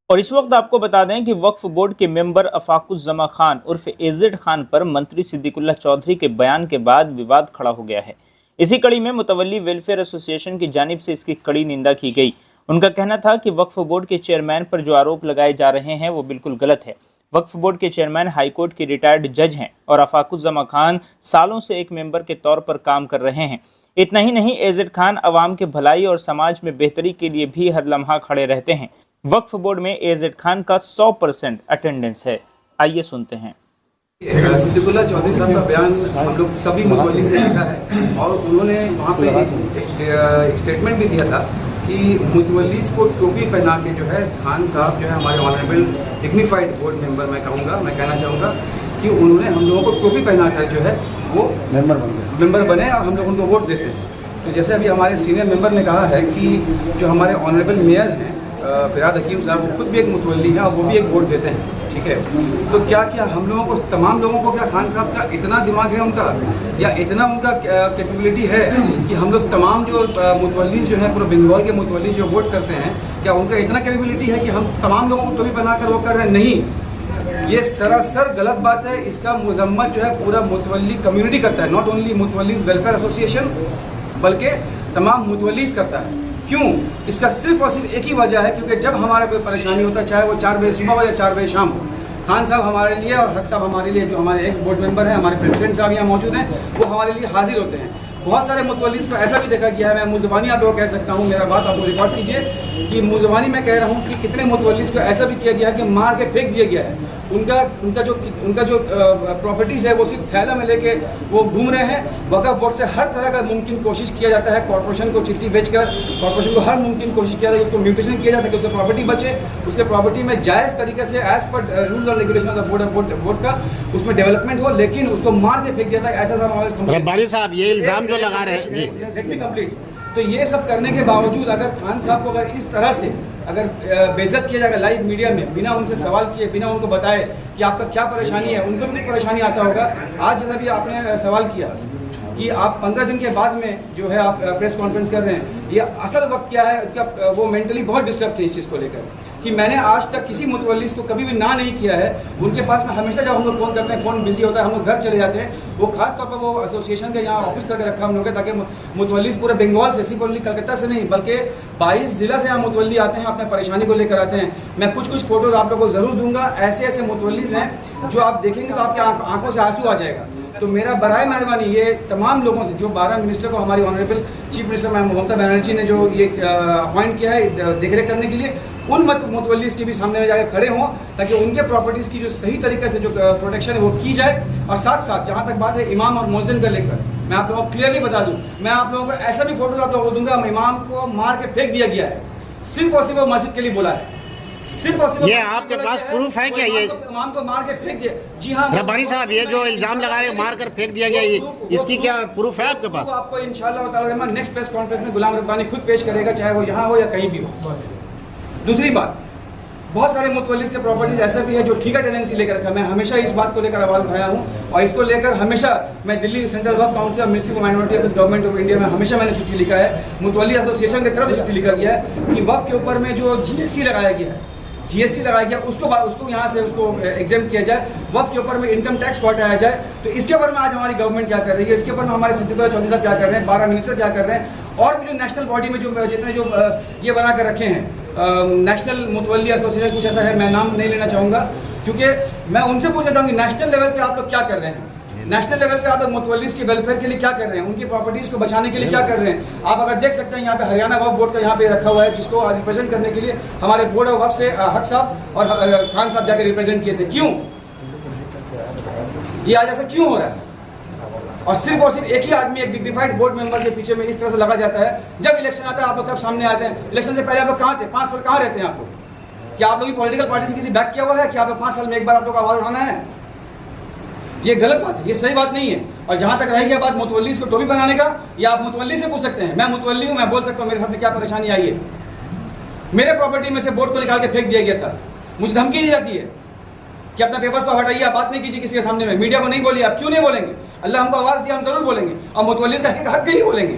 और इस वक्त आपको बता दें कि वक्फ बोर्ड के मेंबर अफाकुज्जमा खान उर्फ एजेड खान पर मंत्री सिद्दीकुल्लाह चौधरी के बयान के बाद विवाद खड़ा हो गया है। इसी कड़ी में मुतवल्ली वेलफेयर एसोसिएशन की जानिब से इसकी कड़ी निंदा की गई। उनका कहना था कि वक्फ बोर्ड के चेयरमैन पर जो आरोप लगाए जा रहे हैं वो बिल्कुल गलत है। वक्फ बोर्ड के चेयरमैन हाईकोर्ट के रिटायर्ड जज हैं और अफाकुज्जमा खान सालों से एक मेंबर के तौर पर काम कर रहे हैं। इतना ही नहीं, एजेड खान अवाम के भलाई और समाज में बेहतरी के लिए भी हर लम्हा खड़े रहते हैं। वक्फ बोर्ड में एजेड खान का 100% अटेंडेंस है। आइए सुनते हैं। सिद्दीकुल्लाह चौधरी साहब का बयान हम लोग सभी मुतवल्ली से देखा है और उन्होंने वहाँ पे एक स्टेटमेंट भी दिया था कि मुतवल्लीस को टोपी पहना के जो है खान साहब जो है हमारे ऑनरेबल डिग्निफाइड बोर्ड मेंबर मैं कहना चाहूँगा कि उन्होंने हम लोगों को टोपी पहना कर जो है वो मेंबर बने और हम लोग उनको वोट देते हैं। तो जैसे अभी हमारे सीनियर मेंबर ने कहा है कि जो हमारे ऑनरेबल मेयर हैं फिराद हकीम साहब, वो खुद भी एक मुतवल्ली हैं और वो भी एक वोट देते हैं, ठीक है। तो क्या हम लोगों को, तमाम लोगों को क्या खान साहब का इतना दिमाग है उनका या इतना उनका कैपेबिलिटी है कि हम लोग तमाम जो मुतवल्लीज जो है पूरे बंगाल के मुतवल्लीज जो वोट करते हैं, क्या उनका इतना कैपेबिलिटी है कि हम तमाम लोगों को टोपी बनाकर वो कर रहे हैं? नहीं, ये सरासर गलत बात है। इसका मजम्मत जो है पूरा मुतवल्ली कम्युनिटी करता है, नॉट ओनली मुतवल्लीज वेलफेयर एसोसिएशन बल्कि तमाम मुतवल्लीज करता है। क्यों? इसका सिर्फ और सिर्फ एक ही वजह है, क्योंकि जब हमारे कोई परेशानी होता है, चाहे वो 4 बजे सुबह हो या 4 बजे शाम हो, खान साहब हमारे लिए और हक साहब हमारे लिए, जो हमारे एक्स बोर्ड मेंबर हैं, हमारे प्रेसिडेंट साहब यहाँ मौजूद हैं, वो हमारे लिए हाजिर होते हैं। बहुत सारे मुतवल्लीस को ऐसा भी देखा गया है, मैं मुज़बानी आप लोग कह सकता हूँ, मेरा बात आप लोग रिकॉर्ड कीजिए कि मुज़बानी मैं कह रहा हूँ कि कितने मुतवल्लीस को ऐसा भी किया गया है कि मार के फेंक दिया गया है। उनका जो प्रॉपर्टीज़ है वो सिर्फ थैला में लेके वो घूम रहे हैं। वक्फ बोर्ड से हर तरह का मुमकिन कोशिश किया जाता है, कॉर्पोरेशन को चिट्ठी भेजकर कॉर्पोरेशन को हर मुमकिन कोशिश किया जाता है, उसको म्यूटेशन किया जाता है कि उससे प्रॉपर्टी बचे, उसके प्रॉपर्टी में जायज़ तरीके से एज पर रूल और रेगुलेशन ऑफ बोर्ड का उसमें डेवलपमेंट हो, लेकिन उसको मार के फेंक दिया था। ऐसा रब्बानी साहब ये इल्ज़ाम जो लगा रहे हैं, लेट मी कंप्लीट। तो ये सब करने के बावजूद अगर खान साहब को अगर इस तरह से अगर बेइज्जत किया जाएगा लाइव मीडिया में, बिना उनसे सवाल किए, बिना उनको बताए कि आपका क्या परेशानी है, उनको भी कुछ परेशानी आता होगा। आज जैसा भी आपने सवाल किया कि आप 15 दिन के बाद में जो है आप प्रेस कॉन्फ्रेंस कर रहे हैं, ये असल वक्त क्या है उसका, वो मेंटली बहुत डिस्टर्ब थे इस चीज़ को लेकर कि मैंने आज तक किसी मुतवल्लीस को कभी भी ना नहीं किया है। उनके पास में हमेशा जब हम लोग फ़ोन करते हैं, फ़ोन बिजी होता है, हम लोग घर चले जाते हैं। वो खास तौर पर वो एसोसिएशन के यहाँ ऑफिस करके रखा हम लोग ताकि मुतवल्लीस पूरे बंगाल से, सिर्फ ओनली कलकत्ता से नहीं बल्कि 22 ज़िला से यहाँ मुतवल्ली आते हैं, अपने परेशानी को लेकर आते हैं। मैं कुछ फ़ोटोज़ आप लोगों को ज़रूर दूंगा। ऐसे ऐसे मुतवल्लीस हैं जो आप देखेंगे तो आपके आंखों से आंसू आ जाएगा। तो मेरा बराए मेहरबानी ये तमाम लोगों से, जो 12 मिनिस्टर को हमारी honourable chief minister ma'am Mamata Banerjee ने जो ये अपॉइंट किया है देखरेख करने के लिए, उन मुतवल्लीस के भी सामने में जाकर खड़े हों ताकि उनके प्रॉपर्टीज़ की जो सही तरीके से जो प्रोटेक्शन है वो की जाए। और साथ साथ जहाँ तक बात है इमाम और मुअज्जिन का लेकर, मैं आप लोगों को क्लियरली बता दूँ, मैं आप लोगों को ऐसा भी फोटो आप लोगों को दूंगा, इमाम को मार के फेंक दिया गया है, सिर्फ और सिर्फ मस्जिद के लिए बोला है, सिर्फ और सिर्फ। ये आपके पास प्रूफ है क्या? ये इमाम को मार के फेंक दिया? जी हाँ रब्बानी साहब, ये जो इल्जाम लगा रहे हैं मार कर फेंक दिया गया, इसकी क्या प्रूफ है आपके पास? तो आपको इंशाल्लाह ताला नेक्स्ट प्रेस कॉन्फ्रेंस में गुलाम रब्बानी खुद पेश करेगा, चाहे वो यहाँ हो या कहीं भी हो। दूसरी बात, बहुत सारे मुतवल्लीस के प्रॉपर्टीज ऐसा भी है जो ठीका टेनेंसी लेकर रखा है। मैं हमेशा इस बात को लेकर आवाज़ उठाया हूँ और इसको लेकर हमेशा मैं दिल्ली सेंट्रल वक्फ काउंसिल और ministry for minority affairs government of India में हमेशा मैंने चिट्ठी लिखा है, मुतवल्ली एसोसिएशन की तरफ चिट्ठी लिखा गया है कि वक्फ के ऊपर में जो जीएसटी लगाया गया है, उसको यहाँ से उसको एग्जाम किया जाए, वक्फ के ऊपर में इनकम टैक्स को हटाया जाए। तो इसके ऊपर में आज हमारी गवर्नमेंट क्या कर रही है, इसके ऊपर में हमारे सिद्दीकुल्लाह चौधरी साहब क्या कर रहे हैं, 12 मिनिस्टर क्या कर रहे हैं, और भी जो नेशनल बॉडी में जो जितने जो ये बना कर रखे हैं नेशनल मुतवल्ली एसोसिएशन, कुछ ऐसा है, मैं नाम नहीं लेना चाहूँगा क्योंकि मैं उनसे पूछ लेता हूँ कि नेशनल लेवल पे आप लोग क्या कर रहे हैं, नेशनल लेवल पे आप लोग मुतवल्लीस के वेलफेयर के लिए क्या कर रहे हैं, उनकी प्रॉपर्टीज़ को बचाने के लिए क्या कर रहे हैं। आप अगर देख सकते हैं यहाँ पे हरियाणा वक्फ बोर्ड का यहाँ पे रखा हुआ है, जिसको रिप्रेजेंट करने के लिए हमारे बोर्ड ऑफ वक्फ से हक साहब और खान साहब जाकर रिप्रेजेंट किए थे। क्यों ये आज ऐसा क्यों हो रहा है? और सिर्फ एक ही आदमी, एक डिग्निफाइड बोर्ड मेंबर के पीछे में इस तरह से लगा जाता है। जब इलेक्शन आता है आप लोग तब सामने आते हैं। इलेक्शन से पहले आप लोग कहाँ थे? 5 साल कहाँ रहते हैं आप लोग? क्या आप लोग पॉलिटिकल पार्टी से किसी बैक किया हुआ है? क्या आप 5 साल में एक बार आप लोग आवाज़ उठाना है? ये गलत बात है, ये सही बात नहीं है। और जहाँ तक रह गया बात मुतवल्लीस को टोपी बनाने का, या आप मुतवल्ली से पूछ सकते हैं। मैं मुतवल्ली हूँ, मैं बोल सकता हूँ मेरे साथ में क्या परेशानी आई है। मेरे प्रॉपर्टी में से बोर्ड को निकाल के फेंक दिया गया था, मुझे धमकी दी जाती है कि अपना पेपर्स को हटाइए, आप बात नहीं कीजिए किसी के सामने में, मीडिया को नहीं बोलिए। आप क्यों नहीं बोलेंगे? अल्लाह हमको आवाज़ दिया, हम जरूर बोलेंगे और मुतवल्लीस का हक के लिए बोलेंगे।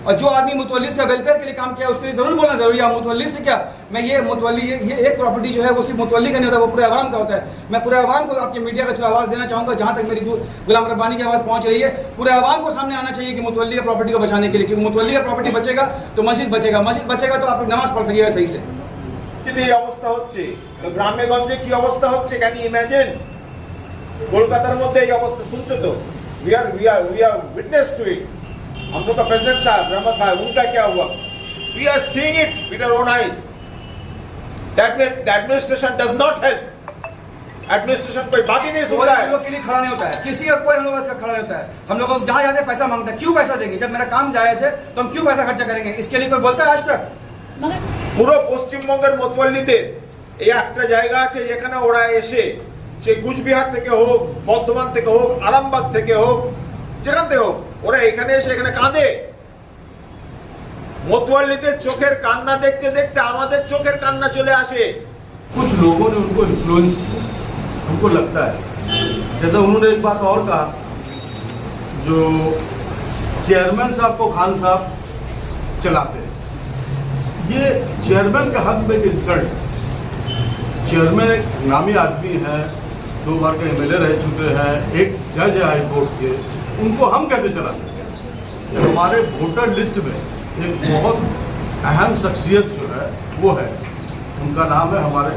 और जो आदमी मुतवल्लिस का वेलफेयर के लिए काम किया उसके लिए जरूर बोलना जरूरी है। मुतवल्लिस से क्या, मैं ये मुतवल्ली ये एक प्रॉपर्टी जो है वो सिर्फ मुतवल्ली का नहीं होता, वो पूरे अवाम का होता है। मैं पूरे अवाम को आपके मीडिया का थ्रू आवाज़ देना चाहूँगा, जहाँ तक मेरी गुलाम रब्बानी की आवाज़ पहुँच रही है, पूरे अवाम को सामने आना चाहिए कि मुतवल्ली का प्रॉपर्टी को बचाने के लिए, क्योंकि मुतवल्ली का प्रॉपर्टी बचेगा तो मस्जिद बचेगा, मस्जिद बचेगा तो आप नमाज पढ़ सकिएगा सही से। যদি এই অবস্থা হচ্ছে তো গ্রামে গঞ্জে কি অবস্থা হচ্ছে ক্যান ইউ ইমাজিন? কলকাতার মধ্যে এই অবস্থা শুনছো তো, we are witness to it। हम लोग का प्रेसिडेंट साहब रहमत भाई उनका क्या हुआ, we are seeing it with our own eyes। that the administration does not help। Administration कोई बात ही नहीं सुन रहा है, हम लोग के लिए खड़ा नहीं होता है, किसी का कोई हम लोग का खड़ा नहीं होता है। हम लोग जहाँ जाते पैसा मांगता है, क्यों पैसा देंगे जब मेरा काम जायज है तो हम क्यों पैसा खर्चा करेंगे, इसके लिए कोई बोलता है आज तक? পুরো পশ্চিমবঙ্গের মোতওয়াল্লিদের এই একটা জায়গা আছে যেখানে ওরা এসে সে কুচবিহার থেকে হোক, বর্ধমান থেকে হোক, আরামবাগ থেকে হোক, যেখান থেকে হোক, ওরা এখানে এসে এখানে কাঁদে। মোতওয়াল্লিদের চোখের কান্না দেখতে দেখতে আমাদের চোখের কান্না চলে আসে। कुछ लोगों ने उनको इन्फ्लुएंस किया, हमको लगता है। जैसा उन्होंने एक बात और कहा, जो चेयरमैन साहब को खान साहब चलाते हैं, ये चेयरमैन के हक में इंसल्ट। चेयरमैन एक नामी आदमी है, 2 बार के एमएलए रह चुके हैं, एक जज है हाई कोर्ट के, उनको हम कैसे चला सकते हैं? हमारे वोटर लिस्ट में एक बहुत अहम शख्सियत जो है वो है, उनका नाम है हमारे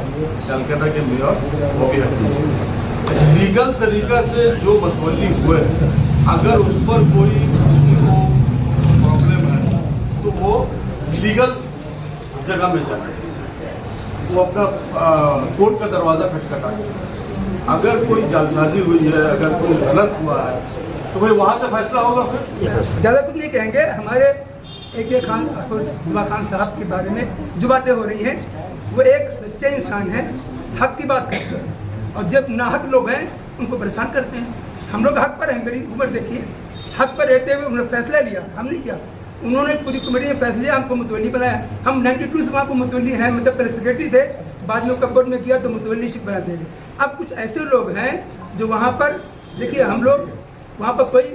कलकत्ता के मेयर बॉबी हकीम। लीगल तरीका से जो मतवल्ली हुए, अगर उस पर कोई किसी को प्रॉब्लम है तो वो लीगल जगह में जाए, वो अपना कोर्ट का दरवाज़ा खटखटाए। अगर कोई जालसाजी हुई है, अगर कोई गलत हुआ है तो भाई वहाँ से फैसला होगा। फिर ज़्यादा कुछ नहीं कहेंगे। हमारे AK खान जुमा खान साहब के बारे में जो बातें हो रही हैं, वो एक सच्चे इंसान है, हक की बात करते हैं, और जब नाहक लोग हैं उनको परेशान करते हैं। हम लोग हक पर हैं, मेरी उम्र देखिए, हक पर रहते हुए उन्होंने फैसला लिया, हम नहीं किया। उन्होंने पूरी कमेटी ने फैसला लिया, हमको मुतवल्ली बनाया। हम 92 से वहाँ को मुतवल्ली हैं, मतलब पहले सेक्रेटरी थे, बाद में कब्बोर्ड में किया तो मुतवल्लीशिप बना देंगे। अब कुछ ऐसे लोग हैं जो वहाँ पर देखिए, हम लोग वहाँ पर कोई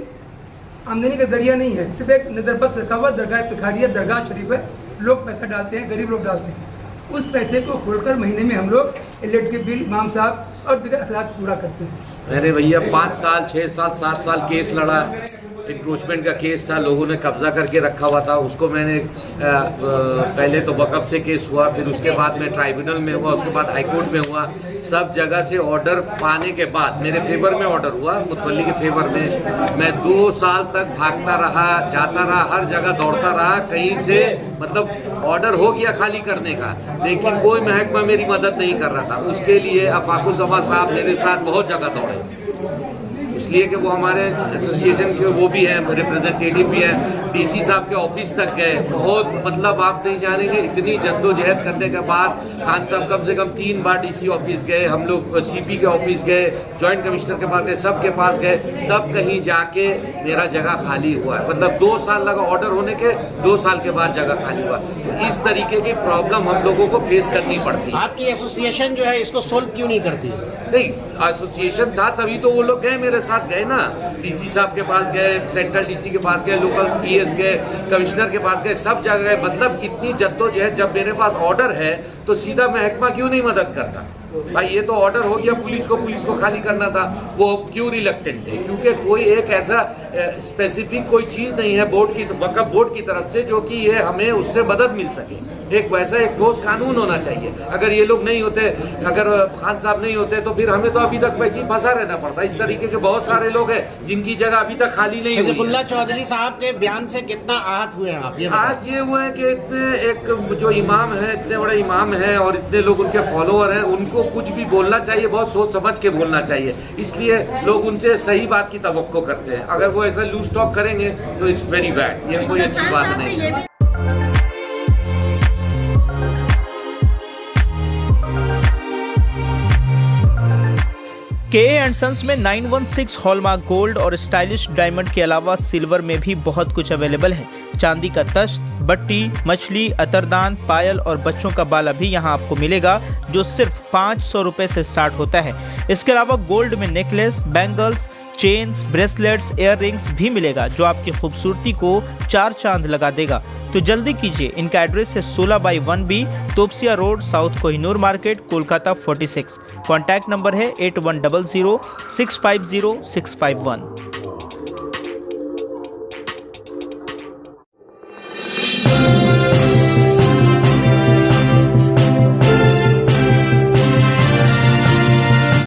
आमदनी का जरिया नहीं है, सिर्फ एक नजरबंद रखा हुआ दरगाह पिखारिया दरगाह शरीफ है, लोग पैसा डालते हैं, गरीब लोग डालते हैं। उस पैसे को खोलकर महीने में हम लोग इलेक्ट्रिक बिल, इमाम साहब और दीगर अखलाक पूरा करते हैं। अरे भैया 5 साल 6 साल 7 साल केस लड़ा, इंक्रोचमेंट का केस था, लोगों ने कब्जा करके रखा हुआ था, उसको मैंने पहले तो वक़्फ़ से केस हुआ, फिर उसके बाद में ट्राइब्यूनल में हुआ, उसके बाद हाई कोर्ट में हुआ। सब जगह से ऑर्डर पाने के बाद मेरे फेवर में ऑर्डर हुआ, मुतवल्ली के फेवर में। मैं 2 साल तक भागता रहा, जाता रहा, हर जगह दौड़ता रहा, कहीं से मतलब ऑर्डर हो गया खाली करने का, लेकिन कोई महकमा मेरी मदद नहीं कर रहा था। उसके लिए अफाकुज़्ज़मा साहब मेरे साथ बहुत जगह दौड़े, इसलिए कि वो हमारे एसोसिएशन के वो भी हैं, रिप्रेजेंटेटिव भी हैं। DC साहब के ऑफिस तक गए, बहुत मतलब आप नहीं जानेंगे, इतनी जद्दोजहद करने के बाद खान साहब कम से कम 3 बार DC ऑफिस गए, हम लोग CP के ऑफिस गए, जॉइंट कमिश्नर के पास गए, सबके पास गए, तब कहीं जाके मेरा जगह खाली हुआ है। मतलब 2 साल लगा ऑर्डर होने के, 2 साल के बाद जगह खाली हुआ। तो इस तरीके की प्रॉब्लम हम लोगों को फेस करनी पड़ती है। आपकी एसोसिएशन जो है इसको सोल्व क्यों नहीं करती? नहीं, एसोसिएशन था तभी तो वो लोग गए, मेरे साथ गए ना, DC साहब के पास गए, सेंट्रल DC के पास गए, लोकल PS गए, कमिश्नर के पास गए, सब जगह गए। मतलब इतनी जद्दोजहद, जब मेरे पास ऑर्डर है तो सीधा महकमा क्यों नहीं मदद करता? भाई ये तो ऑर्डर हो गया, पुलिस को खाली करना था, वो क्यों रिलक्टेंट है? क्योंकि कोई एक ऐसा स्पेसिफिक कोई चीज़ नहीं है बोर्ड की, वक्फ बोर्ड की तरफ से, जो कि ये हमें उससे मदद मिल सके। एक वैसा एक ठोस कानून होना चाहिए। अगर ये लोग नहीं होते, अगर खान साहब नहीं होते, तो फिर हमें तो अभी तक वैसे ही फंसा रहना पड़ता। इस तरीके के बहुत सारे लोग हैं जिनकी जगह अभी तक खाली नहीं हुई। सिद्दीकुल्लाह चौधरी साहब के बयान से कितना आहत हुए हैं आप? आज ये हुआ है कि इतने एक जो इमाम है, इतने बड़े इमाम हैं और इतने लोग उनके फॉलोअर हैं, उनको कुछ भी बोलना चाहिए, बहुत सोच समझ के बोलना चाहिए। इसलिए लोग उनसे सही बात की तवक्को करते हैं। अगर वो ऐसा लूज टॉक करेंगे तो इट्स वेरी बैड, ये कोई अच्छी बात नहीं है। के एंड सन्स में 916 हॉलमार्क गोल्ड और स्टाइलिश डायमंड के अलावा सिल्वर में भी बहुत कुछ अवेलेबल है। चांदी का तश्त, बट्टी, मछली, अतरदान, पायल और बच्चों का बाला भी यहाँ आपको मिलेगा, जो सिर्फ 500 रुपए से स्टार्ट होता है। इसके अलावा गोल्ड में necklace, bangles, chains, bracelets, ear rings भी मिलेगा, जो आपकी खूबसूरती को 4 चांद लगा देगा। तो जल्दी कीजिए, इनका एड्रेस है 16/1B, Topsia road, south Kohinoor market, Kolkata 46। Contact number है 8100 650 651।